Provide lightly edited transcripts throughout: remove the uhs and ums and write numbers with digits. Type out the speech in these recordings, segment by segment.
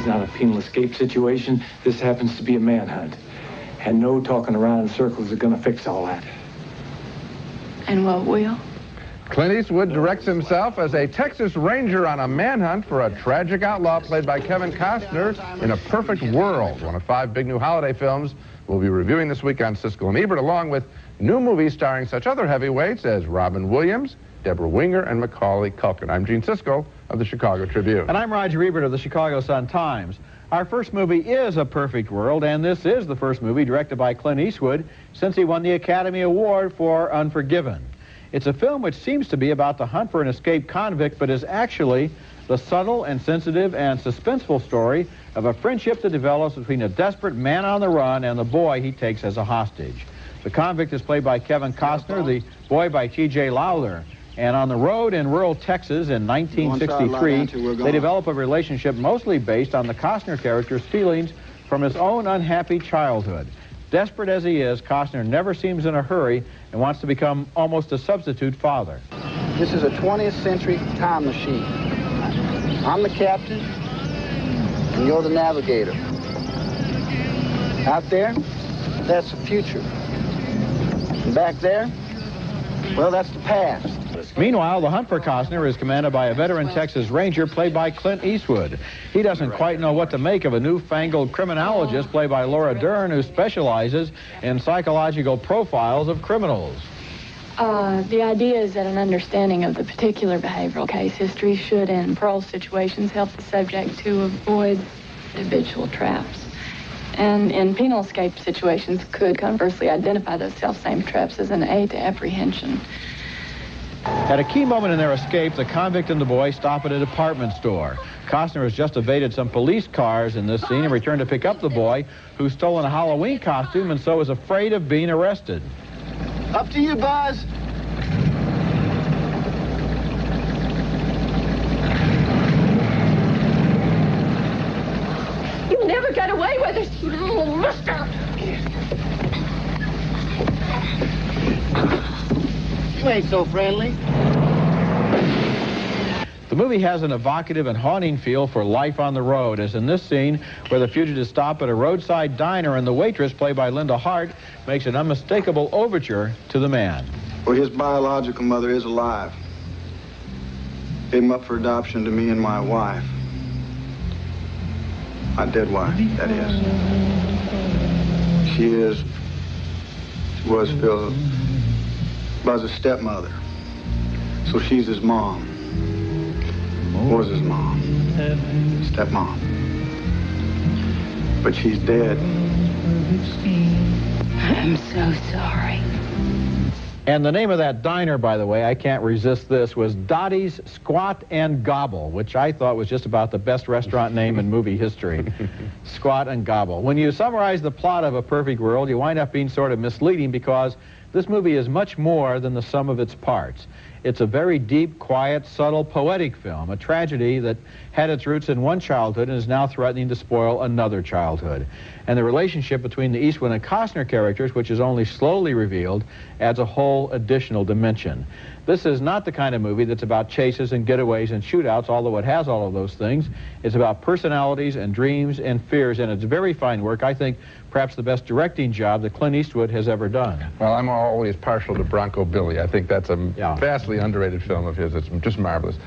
Not a penal escape situation. This happens to be a manhunt. And no talking around in circles is going to fix all that. And what will? Clint Eastwood directs himself as a Texas Ranger on a manhunt for a tragic outlaw played by Kevin Costner in A Perfect World, one of 5 big new holiday films we'll be reviewing this week on Siskel and Ebert, along with new movies starring such other heavyweights as Robin Williams, Deborah Winger, and Macaulay Culkin. I'm Gene Siskel of the Chicago Tribune. And I'm Roger Ebert of the Chicago Sun-Times. Our first movie is A Perfect World, and this is the first movie directed by Clint Eastwood since he won the Academy Award for Unforgiven. It's a film which seems to be about the hunt for an escaped convict, but is actually the subtle and sensitive and suspenseful story of a friendship that develops between a desperate man on the run and the boy he takes as a hostage. The convict is played by Kevin Costner, the boy by T.J. Lawler. And on the road in rural Texas in 1963, they develop a relationship mostly based on the Costner character's feelings from his own unhappy childhood. Desperate as he is, Costner never seems in a hurry and wants to become almost a substitute father. This is a 20th century time machine. I'm the captain, and you're the navigator. Out there, that's the future. And back there, well, that's the past. Meanwhile, the hunt for Costner is commanded by a veteran Texas Ranger played by Clint Eastwood. He doesn't quite know what to make of a newfangled criminologist played by Laura Dern, who specializes in psychological profiles of criminals. The idea is that an understanding of the particular behavioral case history should, in parole situations, help the subject to avoid habitual traps. And in penal escape situations, could conversely identify those self-same traps as an aid to apprehension. At a key moment in their escape, the convict and the boy stop at a department store. Costner has just evaded some police cars in this scene and returned to pick up the boy, who's stolen a Halloween costume and so is afraid of being arrested. Up to you, Buzz. You never got away with it, you little mister. You ain't so friendly. The movie has an evocative and haunting feel for life on the road, as in this scene where the fugitives stop at a roadside diner and the waitress, played by Linda Hart, makes an unmistakable overture to the man. Well, his biological mother is alive. Gave him up for adoption to me and my wife. My dead wife, that is. She was Phil, Buzz's stepmother. So she's his mom. Was his mom. Stepmom. But she's dead. I'm so sorry. And the name of that diner, by the way, I can't resist this, was Dottie's Squat and Gobble, which I thought was just about the best restaurant name in movie history. Squat and Gobble. When you summarize the plot of A Perfect World, you wind up being sort of misleading because this movie is much more than the sum of its parts. It's a very deep, quiet, subtle, poetic film, a tragedy that had its roots in one childhood and is now threatening to spoil another childhood. And the relationship between the Eastwood and Costner characters, which is only slowly revealed, adds a whole additional dimension. This is not the kind of movie that's about chases and getaways and shootouts, although it has all of those things. It's about personalities and dreams and fears, and it's very fine work. I think perhaps the best directing job that Clint Eastwood has ever done. Well, I'm always partial to Bronco Billy. I think that's a vastly underrated film of his. It's just marvelous.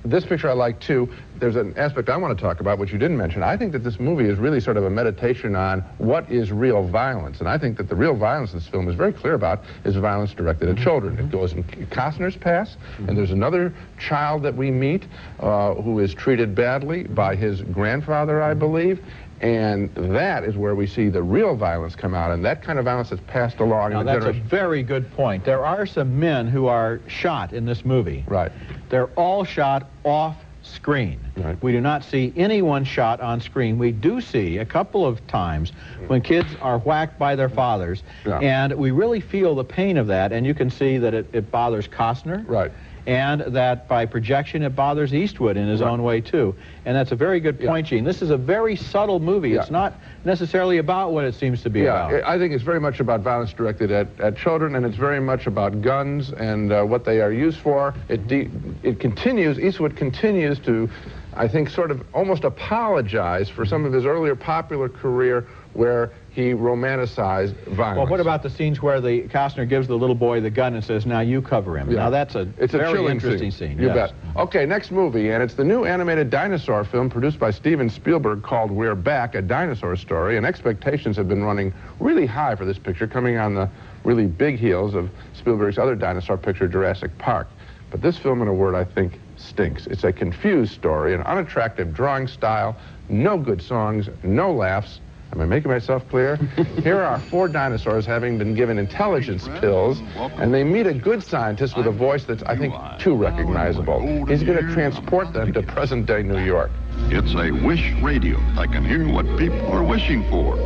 This picture I like, too. There's an aspect I want to talk about, which you didn't mention. I think that this movie is really sort of a meditation on what is real violence. And I think that the real violence this film is very clear about is violence directed at children. It goes in Costner's past, and there's another child that we meet who is treated badly by his grandfather, I believe. And that is where we see the real violence come out, and that kind of violence is passed along. Now, in the that's a generation. very good point. There are some men who are shot in this movie. Right. They're all shot off screen. Right. We do not see anyone shot on screen. We do see a couple of times when kids are whacked by their fathers, and we really feel the pain of that, and you can see that it bothers Costner. Right. And that by projection it bothers Eastwood in his own way too. And that's a very good point, Gene. This is a very subtle movie. It's not necessarily about what it seems to be about. I think it's very much about violence directed at children, and it's very much about guns and what they are used for. It continues, Eastwood continues to, I think, sort of almost apologize for some of his earlier popular career where he romanticized violence. Well, what about the scenes where the Costner gives the little boy the gun and says, "Now you cover him"? Now that's a very interesting scene. You bet. Okay, next movie, and it's the new animated dinosaur film produced by Steven Spielberg called We're Back, a Dinosaur Story, and expectations have been running really high for this picture, coming on the really big heels of Spielberg's other dinosaur picture, Jurassic Park. But this film, in a word, I think, stinks. It's a confused story, an unattractive drawing style, no good songs, no laughs. Am I making myself clear? Here are 4 dinosaurs having been given intelligence pills, and they meet a good scientist with a voice that's, I think, too recognizable. He's going to transport them to present-day New York. It's a wish radio that can hear what people are wishing for,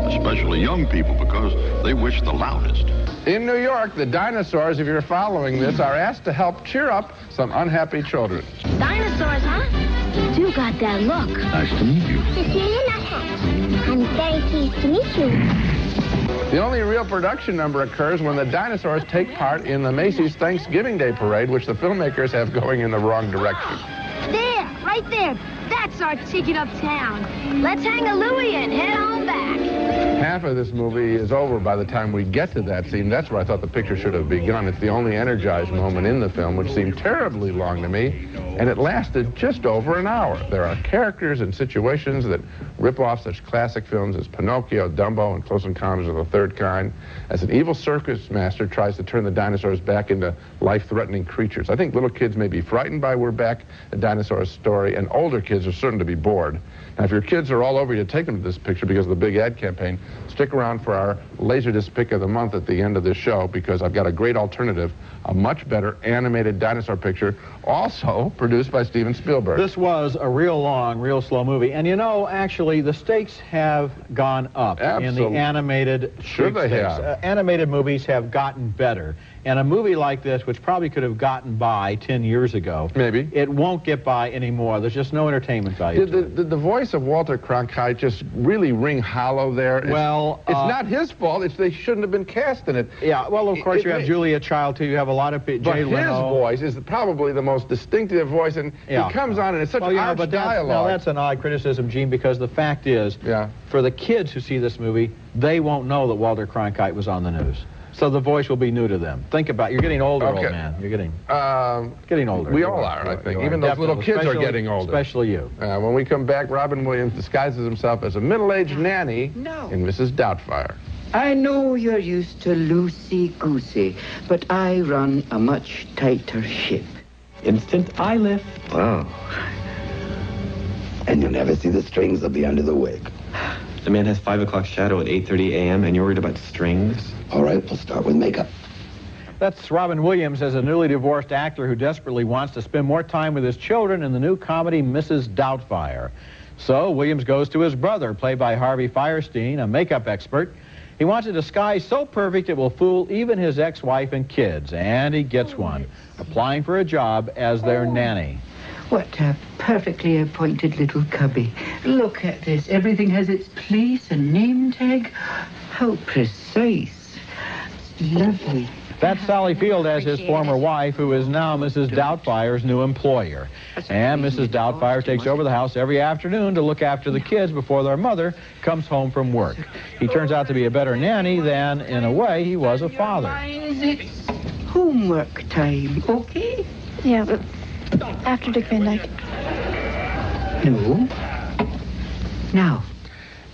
especially young people, because they wish the loudest. In New York, the dinosaurs, if you're following this, are asked to help cheer up some unhappy children. Dinosaurs, huh? You got that look. Nice to meet you. Cecilia Nutcracker. I'm very pleased to meet you. The only real production number occurs when the dinosaurs take part in the Macy's Thanksgiving Day Parade, which the filmmakers have going in the wrong direction. There, right there. That's our ticket uptown. Let's hang a Louie and head on back. Half of this movie is over by the time we get to that scene. That's where I thought the picture should have begun. It's the only energized moment in the film, which seemed terribly long to me, and it lasted just over an hour. There are characters and situations that rip off such classic films as Pinocchio, Dumbo, and Close Encounters of the Third Kind, as an evil circus master tries to turn the dinosaurs back into life-threatening creatures. I think little kids may be frightened by We're Back, a dinosaur story, and older kids are certain to be bored. Now, if your kids are all over you to take them to this picture because of the big ad campaign, stick around for our Laserdisc pick of the month at the end of this show, because I've got a great alternative, a much better animated dinosaur picture, also produced by Steven Spielberg. This was a real long, real slow movie. And you know, actually, the stakes have gone up in the animated Sure they have. Animated movies have gotten better. And a movie like this, which probably could have gotten by 10 years ago, maybe, it won't get by anymore. There's just no entertainment value. Did the voice of Walter Cronkite just really ring hollow there? Well, it's not his fault. They shouldn't have been cast in it. Yeah, well, of course, you have Julia Child, too. You have a lot of Jay Leno. But his voice is probably the most distinctive voice, and he comes on, and it's such arch dialogue. Now, that's an odd criticism, Gene, because the fact is, for the kids who see this movie, they won't know that Walter Cronkite was on the news. So the voice will be new to them. Think about it. You're getting older, old man. You're getting older. We all are, I think. Even those little kids are getting older. Especially you. When we come back, Robin Williams disguises himself as a middle-aged nanny in Mrs. Doubtfire. I know you're used to loosey-goosey, but I run a much tighter ship. Instant eye lift. Wow. And you'll never see the strings. They'll be under the wig. The man has 5 o'clock shadow at 8:30 a.m. and you're worried about strings? All right, we'll start with makeup. That's Robin Williams as a newly divorced actor who desperately wants to spend more time with his children in the new comedy Mrs. Doubtfire. So Williams goes to his brother, played by Harvey Fierstein, a makeup expert. He wants a disguise so perfect it will fool even his ex-wife and kids, and he gets one, applying for a job as their nanny. What a perfectly appointed little cubby. Look at this. Everything has its place and name tag. How precise. It's lovely. That's Sally Field as his former wife, who is now Mrs. Doubtfire's new employer. And Mrs. Doubtfire takes over the house every afternoon to look after the kids before their mother comes home from work. He turns out to be a better nanny than, in a way, he was a father. It's homework time, okay? Yeah, but after Dick Van Dyke. No. Now.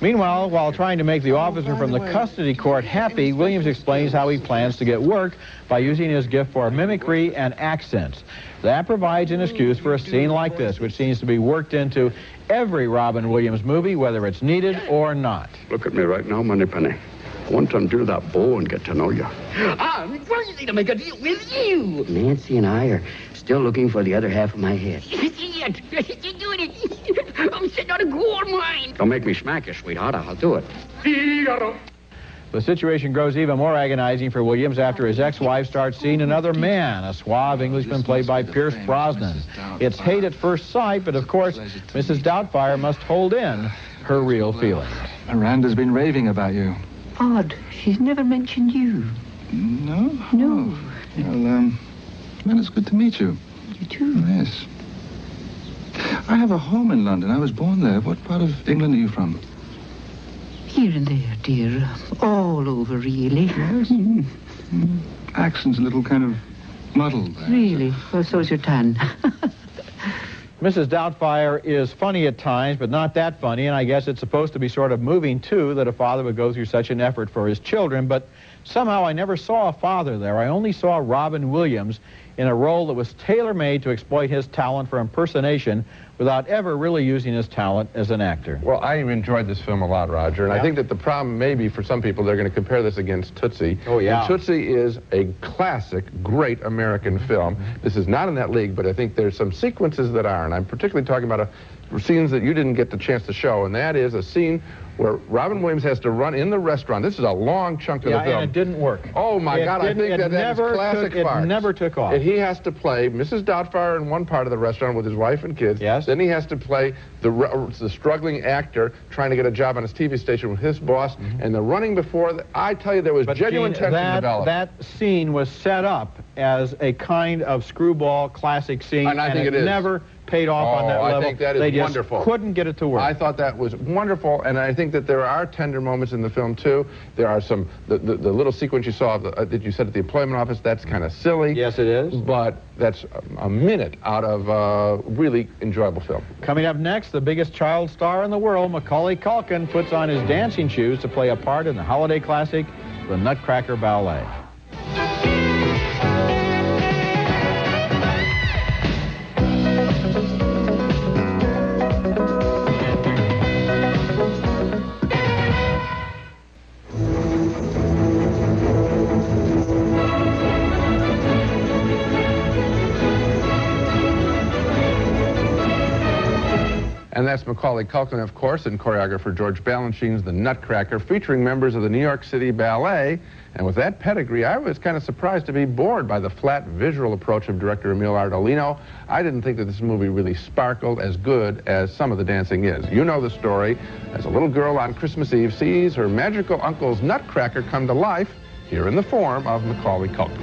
Meanwhile, while trying to make the officer from the custody court happy, Williams explains how he plans to get work by using his gift for mimicry and accents. That provides an excuse for a scene like this, which seems to be worked into every Robin Williams movie, whether it's needed or not. Look at me right now, Moneypenny. I want to undo that bow and get to know you. I'm crazy to make a deal with you. Nancy and I are still looking for the other half of my head. You're doing it. I'm sitting on a gold mine. Don't make me smack you, sweetheart. I'll do it. The situation grows even more agonizing for Williams after his ex-wife starts seeing another man, a suave Englishman played by Pierce Brosnan. It's hate at first sight, but of course, Mrs. Doubtfire must hold in her real feelings. Miranda's been raving about you. Odd. She's never mentioned you. No? No. Well, well, it's good to meet you. You too. Yes. I have a home in London. I was born there. What part of England are you from? Here and there, dear. All over, really. Yes? Accent's a little kind of muddled there. Really? Well, so's your tan. Mrs. Doubtfire is funny at times, but not that funny, and I guess it's supposed to be sort of moving, too, that a father would go through such an effort for his children, but somehow I never saw a father there. I only saw Robin Williams in a role that was tailor-made to exploit his talent for impersonation without ever really using his talent as an actor. Well, I enjoyed this film a lot, Roger, and I think that the problem maybe for some people, they're going to compare this against Tootsie. Oh, yeah. And Tootsie is a classic, great American film. This is not in that league, but I think there's some sequences that are, and I'm particularly talking about scenes that you didn't get the chance to show, and that is a scene where Robin Williams has to run in the restaurant. This is a long chunk of the film. Yeah, and it didn't work. Oh, my God, I think that is classic farce. It never took off. And he has to play Mrs. Doubtfire in one part of the restaurant with his wife and kids. Yes. Then he has to play the struggling actor trying to get a job on his TV station with his boss. And the running before, I tell you, there was genuine tension developed. That scene was set up as a kind of screwball classic scene, and I think it is. Never paid off on that level. I think that is wonderful. They just couldn't get it to work. I thought that was wonderful, and I think that there are tender moments in the film, too. There are some, the little sequence you saw that you said at the employment office, that's kind of silly. Yes, it is. But that's a minute out of a really enjoyable film. Coming up next, the biggest child star in the world, Macaulay Culkin, puts on his dancing shoes to play a part in the holiday classic, The Nutcracker Ballet. And that's Macaulay Culkin, of course, and choreographer George Balanchine's The Nutcracker, featuring members of the New York City Ballet. And with that pedigree, I was kind of surprised to be bored by the flat visual approach of director Emile Ardolino. I didn't think that this movie really sparkled as good as some of the dancing is. You know the story. As a little girl on Christmas Eve sees her magical uncle's Nutcracker come to life, here in the form of Macaulay Culkin.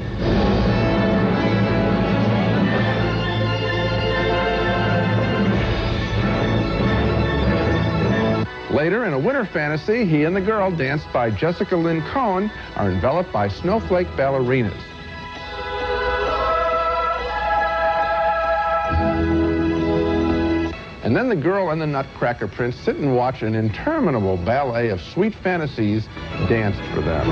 Later, in a winter fantasy, he and the girl, danced by Jessica Lynn Cohen, are enveloped by snowflake ballerinas. And then the girl and the Nutcracker Prince sit and watch an interminable ballet of sweet fantasies danced for them.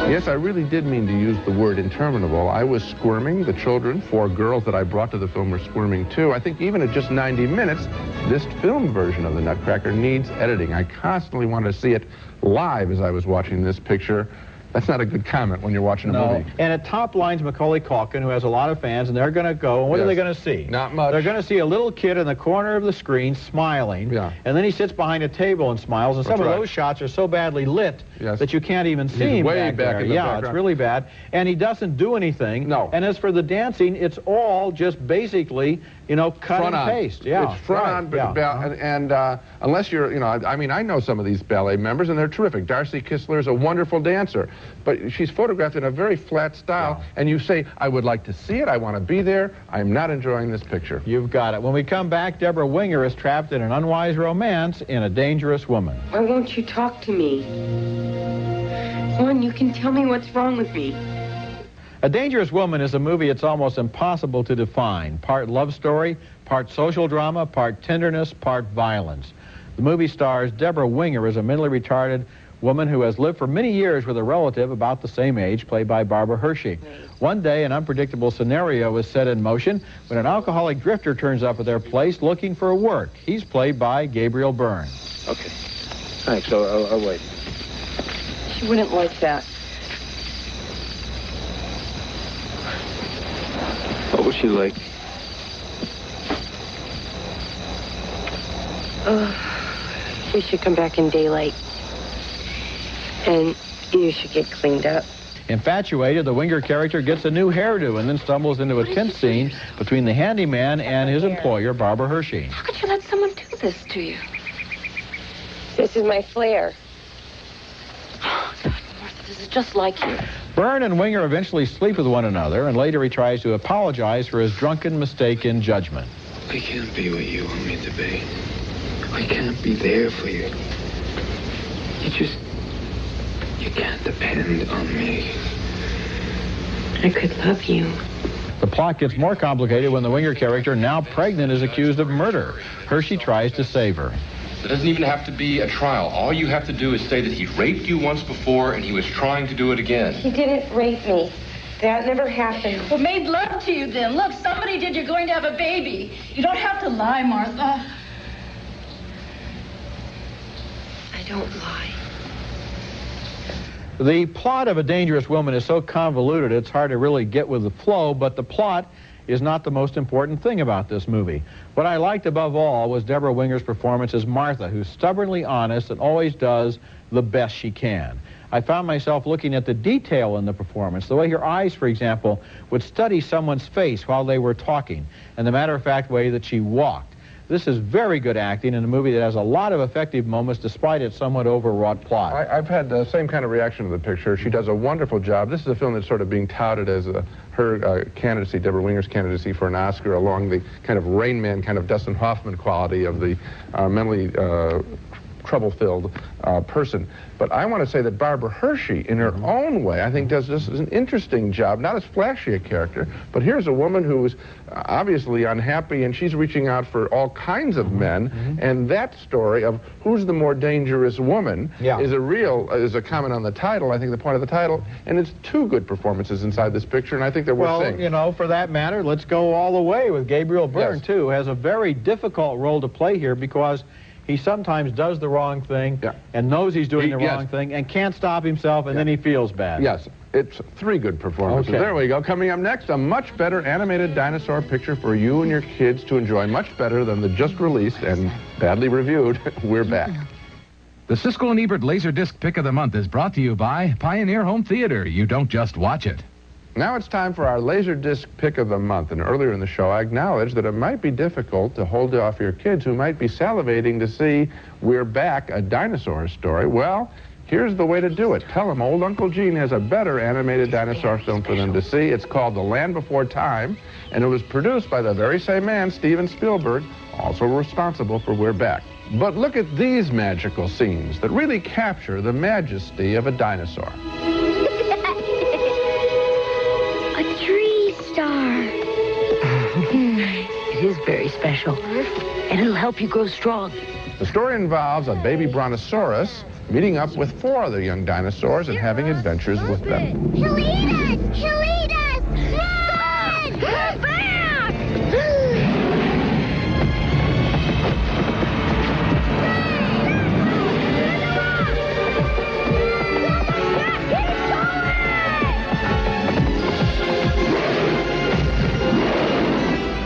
Yes, I really did mean to use the word interminable. I was squirming. The children, 4 girls that I brought to the film, were squirming too. I think even at just 90 minutes, this film version of the Nutcracker needs editing. I constantly wanted to see it live as I was watching this picture. That's not a good comment when you're watching a movie. And it top lines Macaulay Culkin, who has a lot of fans, and they're going to go, and what are they going to see? Not much. They're going to see a little kid in the corner of the screen smiling, and then he sits behind a table and smiles, and some of those shots are so badly lit that you can't even see him way back back there. in the Yeah, background. it's really bad. And he doesn't do anything. No. And as for the dancing, it's all just basically, you know, cut front and on. paste. Yeah, It's front on, but unless you're, you know, I mean, I know some of these ballet members, and they're terrific. Darcy Kistler is a wonderful dancer, but she's photographed in a very flat style, and you say, I would like to see it, I want to be there, I'm not enjoying this picture. You've got it. When we come back, Deborah Winger is trapped in an unwise romance in A Dangerous Woman. Why won't you talk to me? One, you can tell me what's wrong with me. A Dangerous Woman is a movie it's almost impossible to define. Part love story, part social drama, part tenderness, part violence. The movie stars Deborah Winger as a mentally retarded woman who has lived for many years with a relative about the same age, played by Barbara Hershey. One day, an unpredictable scenario is set in motion when an alcoholic drifter turns up at their place looking for work. He's played by Gabriel Byrne. Okay. Thanks. I'll wait. She wouldn't like that. What was she like? We should come back in daylight. And you should get cleaned up. Infatuated, the Winger character gets a new hairdo and then stumbles into a tense scene between the handyman and his employer, Barbara Hershey. How could you let someone do this to you? This is my flair. Oh, God, Martha, this is just like you. Byrne and Winger eventually sleep with one another, and later he tries to apologize for his drunken mistake in judgment. I can't be what you want me to be. I can't be there for you. You can't depend on me. I could love you. The plot gets more complicated when the Winger character, now pregnant, is accused of murder. Hershey tries to save her. There doesn't even have to be a trial. All you have to do is say that he raped you once before and he was trying to do it again. He didn't rape me. That never happened. Well, made love to you then. Look, somebody did. You're going to have a baby. You don't have to lie, Martha. I don't lie. The plot of A Dangerous Woman is so convoluted it's hard to really get with the flow, but the plot is not the most important thing about this movie. What I liked above all was Deborah Winger's performance as Martha, who's stubbornly honest and always does the best she can. I found myself looking at the detail in the performance, the way her eyes, for example, would study someone's face while they were talking, and the matter-of-fact way that she walked. This is very good acting in a movie that has a lot of effective moments despite its somewhat overwrought plot. I've had the same kind of reaction to the picture. She does a wonderful job. This is a film that's sort of being touted as her candidacy, Deborah Winger's candidacy for an Oscar, along the kind of Rain Man, kind of Dustin Hoffman quality of the mentally trouble-filled person. But I want to say that Barbara Hershey, in her own way, I think does this as an interesting job. Not as flashy a character, but here's a woman who's obviously unhappy, and she's reaching out for all kinds of men. And that story of who's the more dangerous woman is a comment on the title. I think the point of the title, and it's two good performances inside this picture, and I think they're worth seeing. Well, you know, for that matter, let's go all the way with Gabriel Byrne, too, who has a very difficult role to play here because he sometimes does the wrong thing and knows he's doing the wrong thing and can't stop himself, and then he feels bad. Yes, it's three good performances. Okay. There we go. Coming up next, a much better animated dinosaur picture for you and your kids to enjoy, much better than the just released and badly reviewed We're Back. The Siskel and Ebert Laserdisc Pick of the Month is brought to you by Pioneer Home Theater. You don't just watch it. Now it's time for our Laserdisc Pick of the Month. And earlier in the show, I acknowledged that it might be difficult to hold off your kids who might be salivating to see We're Back, a dinosaur story. Well, here's the way to do it. Tell them old Uncle Gene has a better animated dinosaur film for them to see. It's called The Land Before Time, and it was produced by the very same man, Steven Spielberg, also responsible for We're Back. But look at these magical scenes that really capture the majesty of a dinosaur. A tree star. It is very special, and it'll help you grow strong. The story involves a baby brontosaurus meeting up with 4 other young dinosaurs and having adventures with them. He'll eat us! He'll eat us! Run! We're back!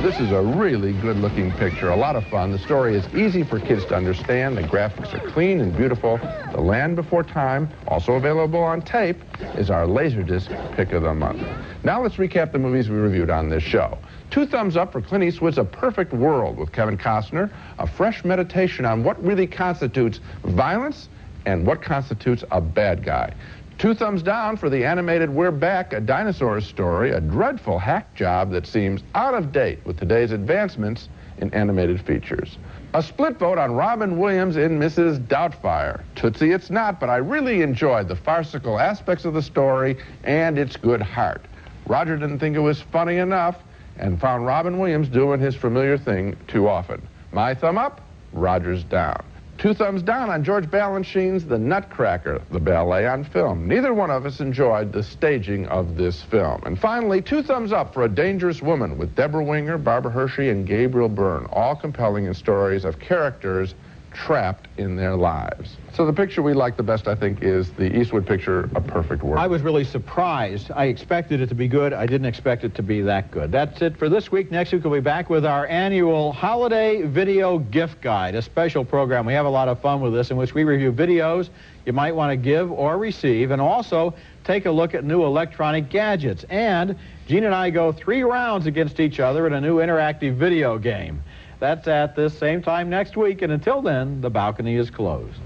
This is a really good-looking picture, a lot of fun. The story is easy for kids to understand. The graphics are clean and beautiful. The Land Before Time, also available on tape, is our Laserdisc Pick of the Month. Now let's recap the movies we reviewed on this show. 2 thumbs up for Clint Eastwood's A Perfect World with Kevin Costner, a fresh meditation on what really constitutes violence and what constitutes a bad guy. 2 thumbs down for the animated We're Back, a dinosaur story, a dreadful hack job that seems out of date with today's advancements in animated features. A split vote on Robin Williams in Mrs. Doubtfire. Tootsie it's not, but I really enjoyed the farcical aspects of the story and its good heart. Roger didn't think it was funny enough and found Robin Williams doing his familiar thing too often. My thumb up, Roger's down. 2 thumbs down on George Balanchine's The Nutcracker, the ballet on film. Neither one of us enjoyed the staging of this film. And finally, 2 thumbs up for A Dangerous Woman with Deborah Winger, Barbara Hershey, and Gabriel Byrne, all compelling in stories of characters trapped in their lives. So the picture we like the best, I think, is the Eastwood picture, A Perfect World. I was really surprised. I expected it to be good. I didn't expect it to be that good. That's it for this week. Next week we'll be back with our annual Holiday Video Gift Guide, a special program. We have a lot of fun with this, in which we review videos you might want to give or receive, and also take a look at new electronic gadgets. And Gene and I go 3 rounds against each other in a new interactive video game. That's at this same time next week, and until then, the balcony is closed.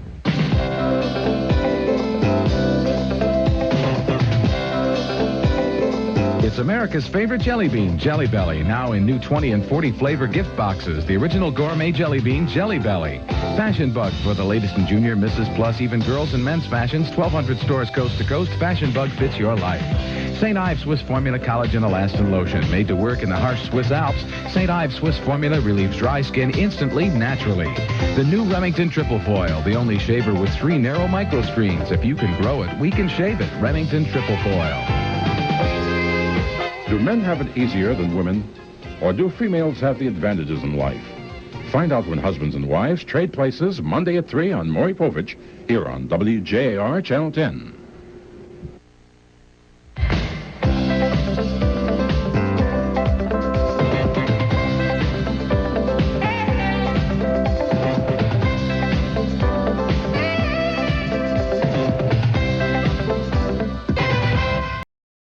It's America's favorite jelly bean, Jelly Belly, now in new 20 and 40 flavor gift boxes. The original gourmet jelly bean, Jelly Belly. Fashion Bug for the latest in junior, Mrs. Plus, even girls and men's fashions. 1,200 stores coast to coast. Fashion Bug fits your life. St. Ives Swiss Formula Collagen Elastin Lotion. Made to work in the harsh Swiss Alps, St. Ives Swiss Formula relieves dry skin instantly, naturally. The new Remington Triple Foil, the only shaver with 3 narrow micro screens. If you can grow it, we can shave it. Remington Triple Foil. Do men have it easier than women? Or do females have the advantages in life? Find out when husbands and wives trade places Monday at 3 on Maury Povich here on WJAR Channel 10.